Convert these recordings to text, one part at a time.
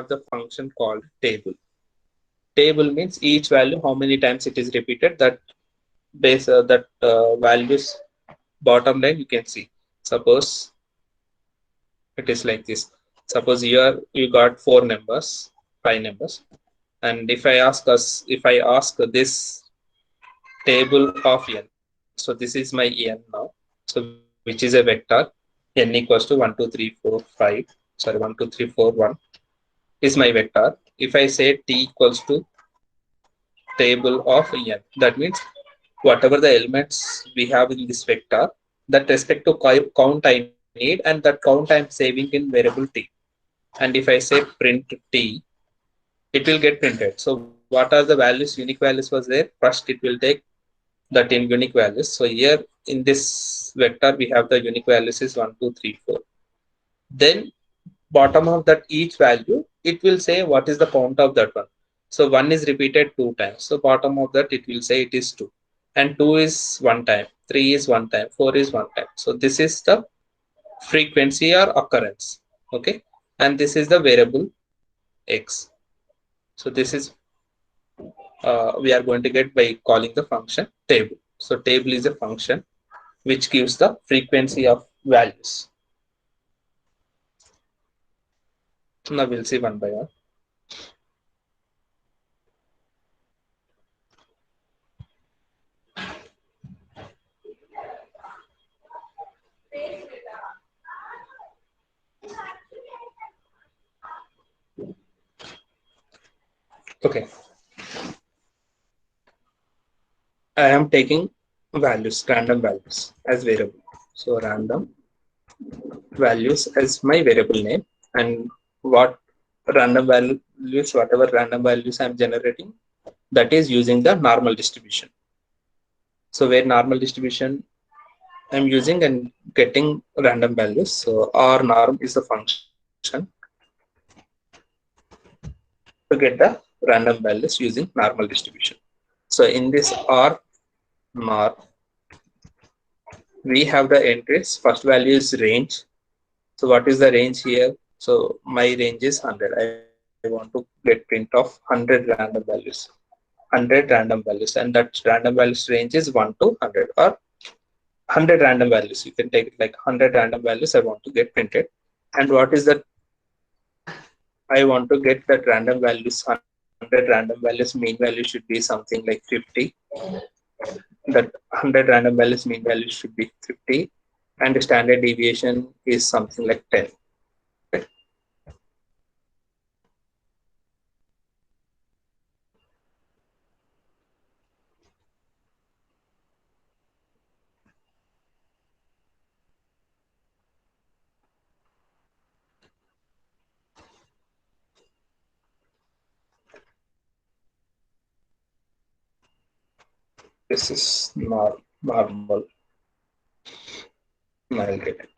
the function called table. Table means each value, how many times it is repeated, that values bottom line you can see. Suppose it is like this. Suppose here you got four numbers, five numbers, and if I ask this table of n, so this is my n now. So which is a vector n equals to 1, 2, 3, 4, 5. Sorry, 1, 2, 3, 4, 1 is my vector. If I say t equals to table of n, that means whatever the elements we have in this vector, that respect to count I need, and that count I'm saving in variable t. And if I say print t, it will get printed. So what are the values, unique values was there? First, it will take that in unique values. So here in this vector, we have the unique values is 1, 2, 3, 4. Then bottom of that each value, it will say what is the count of that one. So 1 is repeated 2 times. So bottom of that, it will say it is 2. And 2 is 1 time, 3 is 1 time, 4 is 1 time. So this is the frequency or occurrence. Okay. And this is the variable x. So this is we are going to get by calling the function table. So table is a function which gives the frequency of values. Now we'll see one by one. Okay, I am taking values, random values as variable. So random values as my variable name, and what random values, whatever random values I'm generating, that is using the normal distribution. So where normal distribution I'm using and getting random values. So R norm is the function to get the random values using normal distribution. So in this R norm, we have the entries. First value is range. So what is the range here? So my range is 100. I want to get print of 100 random values. 100 random values, and that random values range is 1 to 100, or 100 random values. You can take it like 100 random values I want to get printed. And what is that? I want to get that random values, 100 random values, mean value should be something like 50. That 100 random values mean value should be 50, and the standard deviation is something like 10. Okay. This is normal. I'll get it.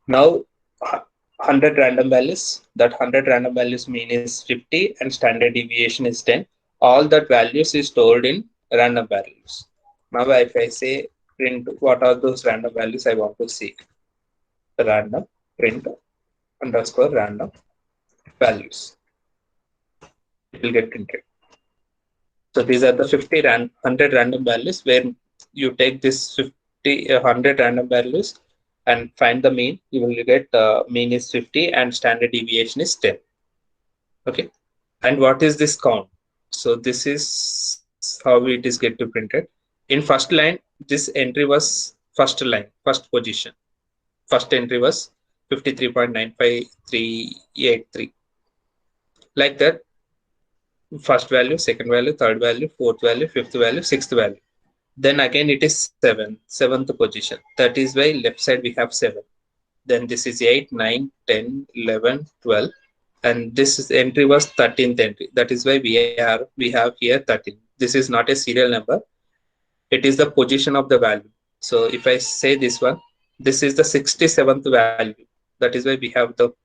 Now 100 random values, that 100 random values mean is 50 and standard deviation is 10. All that values is stored in random values. Now if I say print what are those random values I want to see, random print underscore random values, it will get printed. So these are the 100 random values where you take this 100 random values and find the mean. You will get mean is 50 and standard deviation is 10. Okay. And what is this count? So this is how it is get to printed. In first line, this entry was first line, first position. First entry was 53.95383. Like that, first value, second value, third value, fourth value, fifth value, sixth value. Then again it is seventh position. That is why left side we have 7. Then this is 8, 9, 10, 11, 12. And this entry was 13th entry. That is why we have here 13. This is not a serial number. It is the position of the value. So if I say this one, this is the 67th value. That is why we have the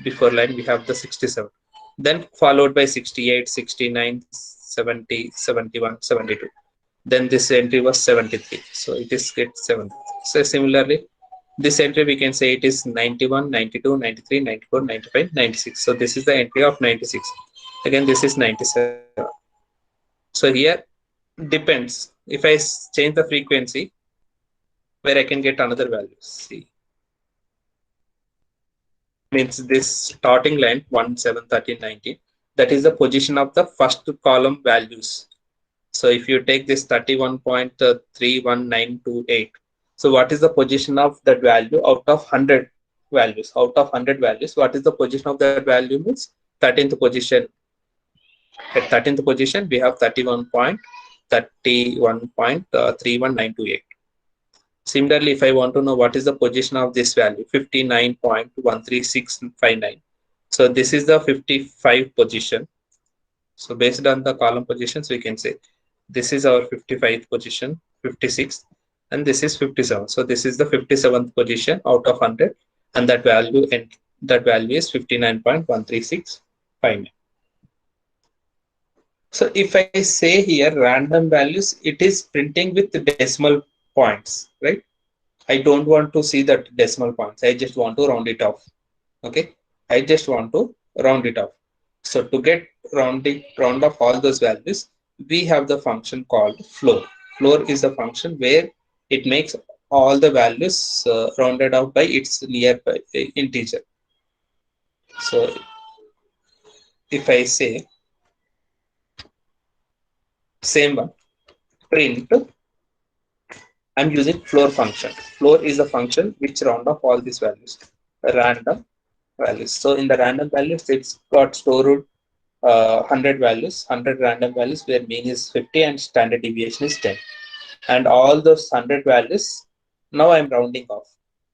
before line we have the 67. Then followed by 68, 69, 70, 71, 72. Then this entry was 73. So it is get 70. So similarly, This entry we can say it is 91, 92, 93, 94, 95, 96. So this is the entry of 96. Again, this is 97. So here depends. If I change the frequency, where I can get another value. See, means this starting line 1, 7, 13, 19. That is the position of the first column values. So if you take this 31.31928, so what is the position of that value out of 100 values? Out of 100 values, what is the position of that value means 13th position. At 13th position, we have 31.31928. Similarly, if I want to know what is the position of this value, 59.13659. So this is the 55 position. So based on the column positions, we can say this is our 55th position, 56, and this is 57. So this is the 57th position out of 100, and that value is 59.13659. So if I say here random values, it is printing with decimal points, right? I don't want to see that decimal points. I just want to round it off. Okay. I just want to round it off. So to get round off all those values, we have the function called floor. Floor is a function where it makes all the values rounded out by its nearby integer. So if I say same one, print, I'm using floor function. Floor is a function which round off all these values, random values. So in the random values, it's got stored 100 values, 100 random values where mean is 50 and standard deviation is 10. And all those 100 values, now I'm rounding off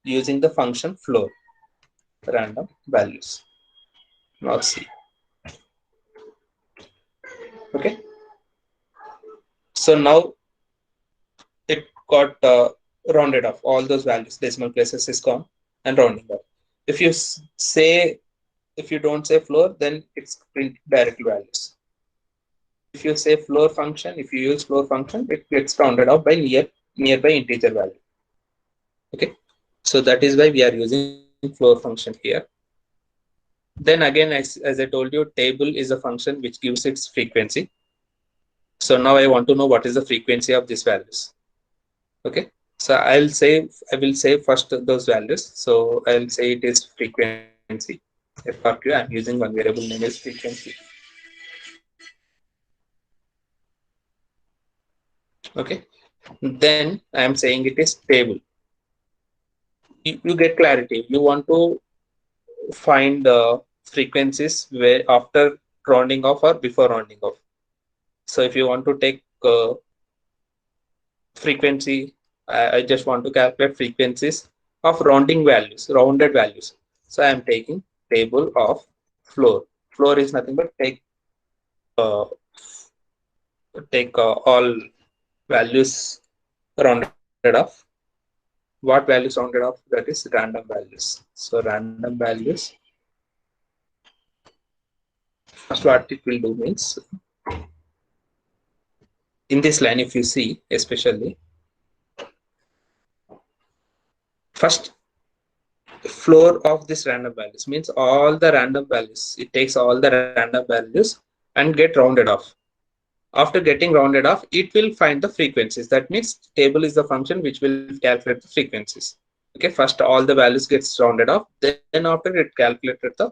using the function floor, random values. Now see. Okay. So now it got rounded off. All those values, decimal places is gone and rounding off. If you say, if you don't say floor, then it's print direct values. If you say floor function, if you use floor function, it gets rounded off by nearby integer value. Okay, so that is why we are using floor function here. Then again, as I told you, table is a function which gives its frequency. So now I want to know what is the frequency of these values. Okay, so I will say first those values. So I'll say it is frequency. FRQ, I'm using one variable name is frequency. Okay, then I am saying it is table. You get clarity. You want to find frequencies where after rounding off or before rounding off. So if you want to take frequency, I just want to calculate frequencies of rounding values, rounded values. So I am taking table of floor. Floor is nothing but uh, take all values rounded off. What values rounded off? That is random values. So random values. First, what it will do means in this line, if you see, especially first floor of this random values means all the random values. It takes all the random values and get rounded off. After getting rounded off, it will find the frequencies. That means table is the function which will calculate the frequencies. Okay, first all the values gets rounded off. Then after it calculated the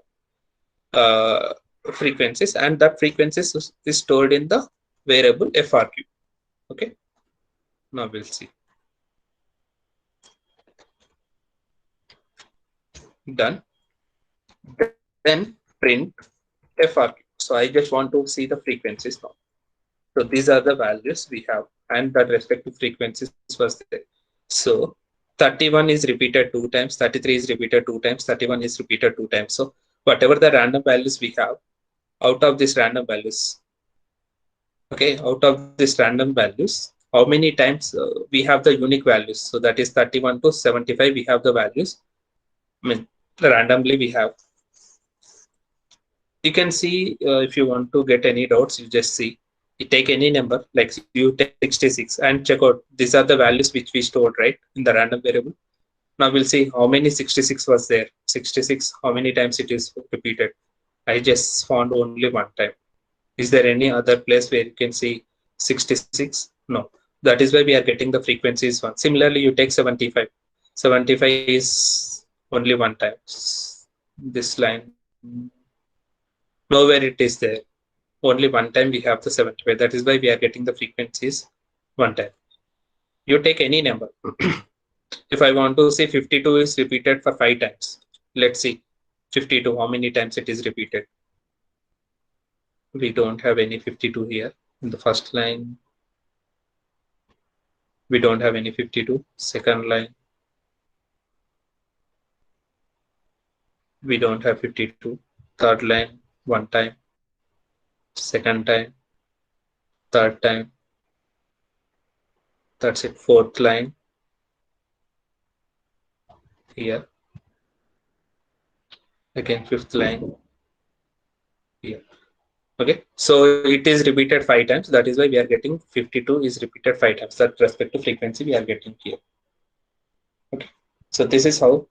frequencies, and that frequencies is stored in the variable FRQ. Okay, now we'll see. Done. Then print FRQ. So I just want to see the frequencies now. So these are the values we have, and that respective frequencies was there. So 31 is repeated 2 times, 33 is repeated 2 times, 31 is repeated 2 times. So whatever the random values we have, out of these random values, okay, out of these random values, how many times we have the unique values? So that is 31 to 75. We have the values. I mean, randomly we have. You can see if you want to get any doubts, you just see. You take any number, like you take 66 and check out. These are the values which we stored, right, in the random variable. Now we'll see how many 66 was there. 66, how many times it is repeated. I just found only one time. Is there any other place where you can see 66? No. That is why we are getting the frequencies one. Similarly, you take 75. 75 is only one time. This line, nowhere it is there. Only one time we have the 75. That is why we are getting the frequencies one time. You take any number. If I want to say 52 is repeated for 5 times, let's see 52, how many times it is repeated. We don't have any 52 here in the first line. We don't have any 52. Second line, we don't have 52. Third line, one time. Second time, third time. That's it. Fourth line here. Again, fifth line here. Okay, so it is repeated 5 times. That is why we are getting 52 is repeated 5 times. That respective frequency we are getting here. Okay, so this is how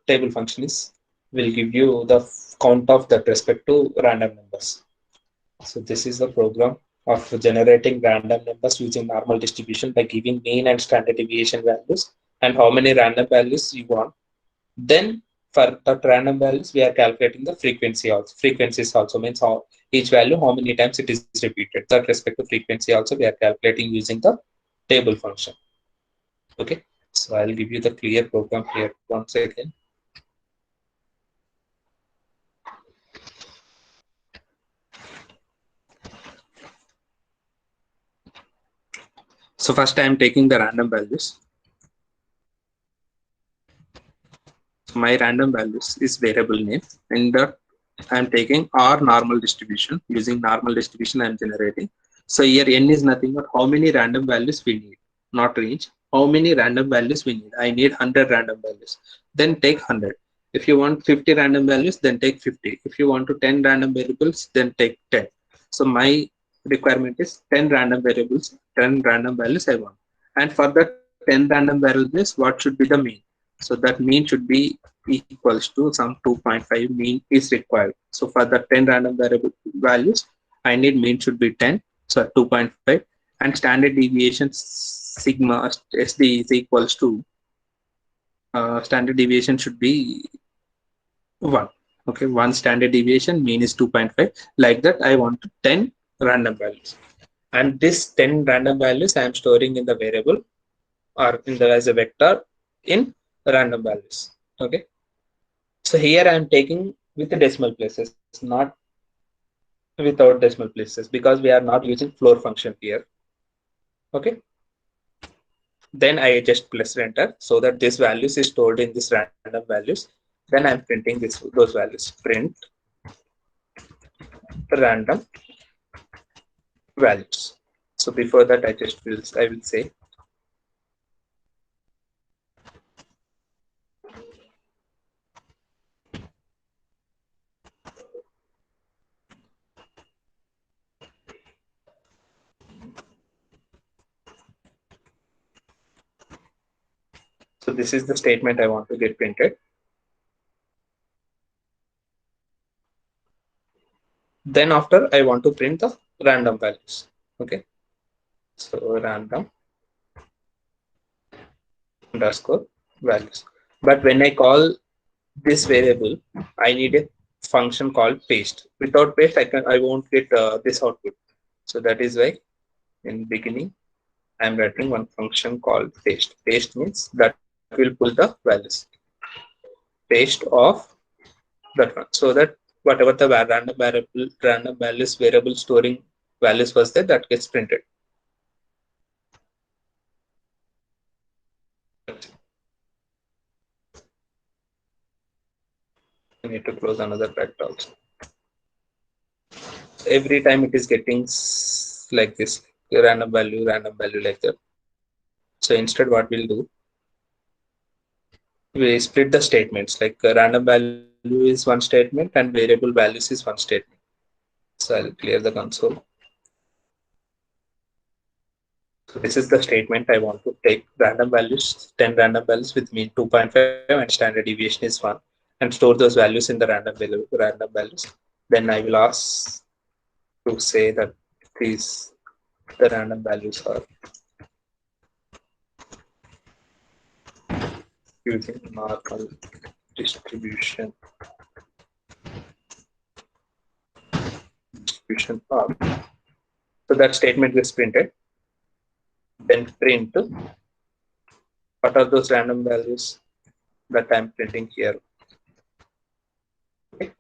table function is. Will give you the count of that respect to random numbers. So this is the program of generating random numbers using normal distribution by giving mean and standard deviation values and how many random values you want. Then for that random values, we are calculating the frequency also. Frequencies also means how each value, how many times it is repeated. That respective frequency also we are calculating using the table function. Okay, so I'll give you the clear program here once again. So first I am taking the random values. So my random values is variable name, and that I am taking R normal distribution. Using normal distribution I am generating. So here n is nothing but how many random values we need, not range. How many random values we need? I need 100 random values. Then take 100. If you want 50 random values, then take 50. If you want to 10 random variables, then take 10. So my requirement is 10 random variables, 10 random values I want. And for the 10 random variables, what should be the mean? So that mean should be equals to some 2.5 mean is required. So for the 10 random variable values, I need mean should be 10, so 2.5, and standard deviation sigma SD is equals to standard deviation should be 1. Okay, one standard deviation, mean is 2.5. Like that, I want 10 random values. And this 10 random values I am storing in the variable or in the as a vector in random values. Okay, so here I am taking with the decimal places, not without decimal places, because we are not using floor function here. Okay, then I just press enter so that this values is stored in this random values. Then I'm printing those values. Print random values. So before that I will say so this is the statement I want to get printed. Then after I want to print the random values. Okay, so random underscore values. But when I call this variable, I need a function called paste. Without paste, I won't get this output. So that is why in beginning I'm writing one function called paste. Paste means that will pull the values. Paste of that one, so that whatever the random values variable storing values was there, that gets printed. I need to close another bracket also. Every time it is getting like this, random value like that. So instead what we'll do, we split the statements, like random value is one statement and variable values is one statement. So I'll clear the console. So this is the statement. I want to take random values, 10 random values with mean 2.5 and standard deviation is 1, and store those values in the random values. Then I will ask to say that these the random values are using normal distribution R. So that statement is printed. Then print what are those random values that I'm printing here. Okay.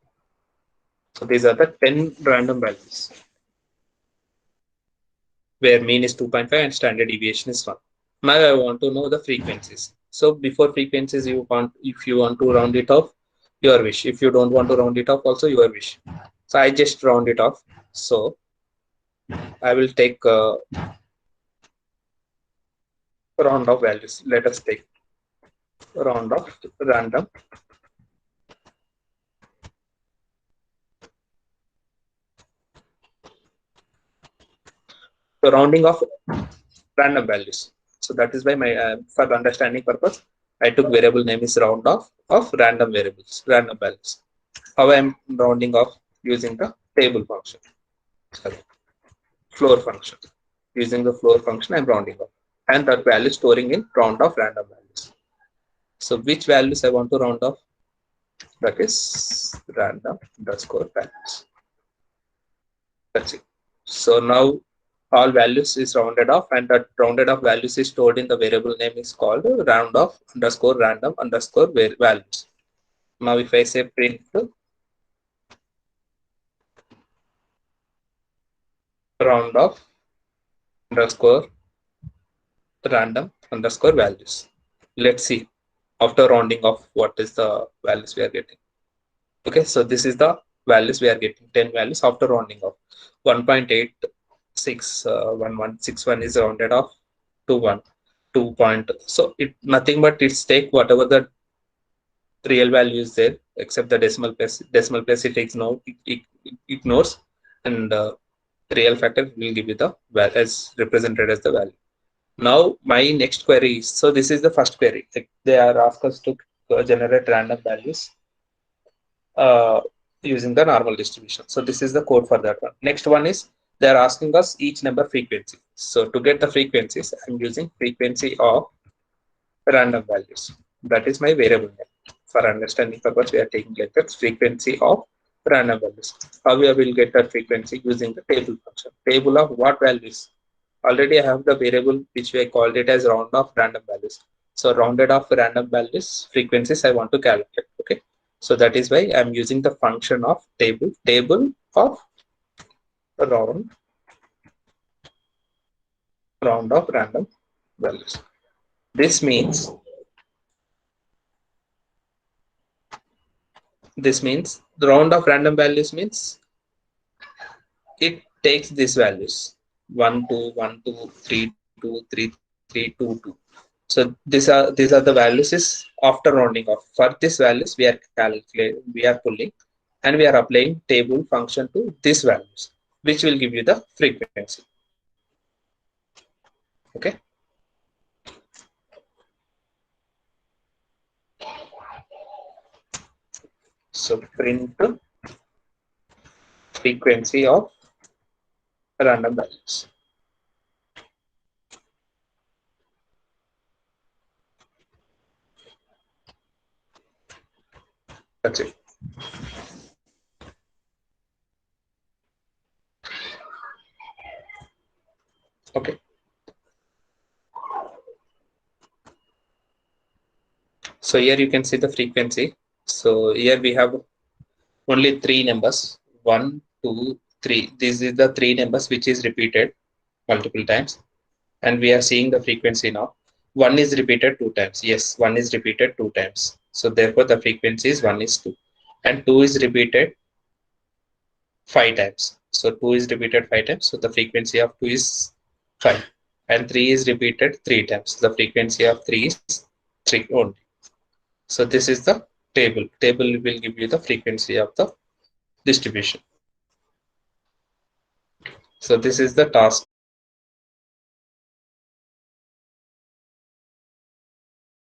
So these are the 10 random values where mean is 2.5 and standard deviation is 1. Now I want to know the frequencies. So before frequencies, if you want to round it off, your wish. If you don't want to round it off, also your wish. So I just round it off. So I will take round of values. Let us take round of random. So rounding of random values. So that is why my for understanding purpose, I took variable name is round off of random variables, random values. How I am rounding off using the table function, sorry, floor function. Using the floor function, I am rounding off, and that value storing in round off random values. So which values I want to round off? That is random underscore values. That's it. So now all values is rounded off, and that rounded off values is stored in the variable name is called round off underscore random underscore values. Now if I say print round off underscore random underscore values, let's see after rounding off what is the values we are getting. Okay, so this is the values we are getting, 10 values after rounding off. 1.861161 is rounded off to 1. 2 point, so it nothing but it's take whatever the real value is there except the decimal place it takes no, it ignores, and real factor will give you the value as represented as the value. Now my next query is, so this is the first query, like they are asked us to generate random values uh, using the normal distribution. So this is the code for that one. Next one is they are asking us each number frequency. So to get the frequencies, I'm using frequency of random values. That is my variable name. For understanding purpose, we are taking like that frequency of random values. How we will get that frequency using the table function. Table of what values? Already I have the variable which we called it as round of random values. So rounded off random values frequencies I want to calculate. Okay. So that is why I'm using the function of table of round of random values. This means the round of random values means it takes these values 1 2 1 2 3 2 3 3 2 2. So these are the values is after rounding off. For these values we are pulling and we are applying table function to these values, which will give you the frequency. Okay. So print frequency of random values. That's it. Okay. So here you can see the frequency. So here we have only three numbers, 1 2 3. This is the three numbers which is repeated multiple times, and we are seeing the frequency now. 1 is repeated 2 times. Yes, 1 is repeated 2 times. So therefore the frequency is 1 is 2, and 2 is repeated 5 times. So 2 is repeated 5 times. So the frequency of 2 is 5, and 3 is repeated 3 times. The frequency of 3 is 3 only. So this is the table. Table will give you the frequency of the distribution. So this is the task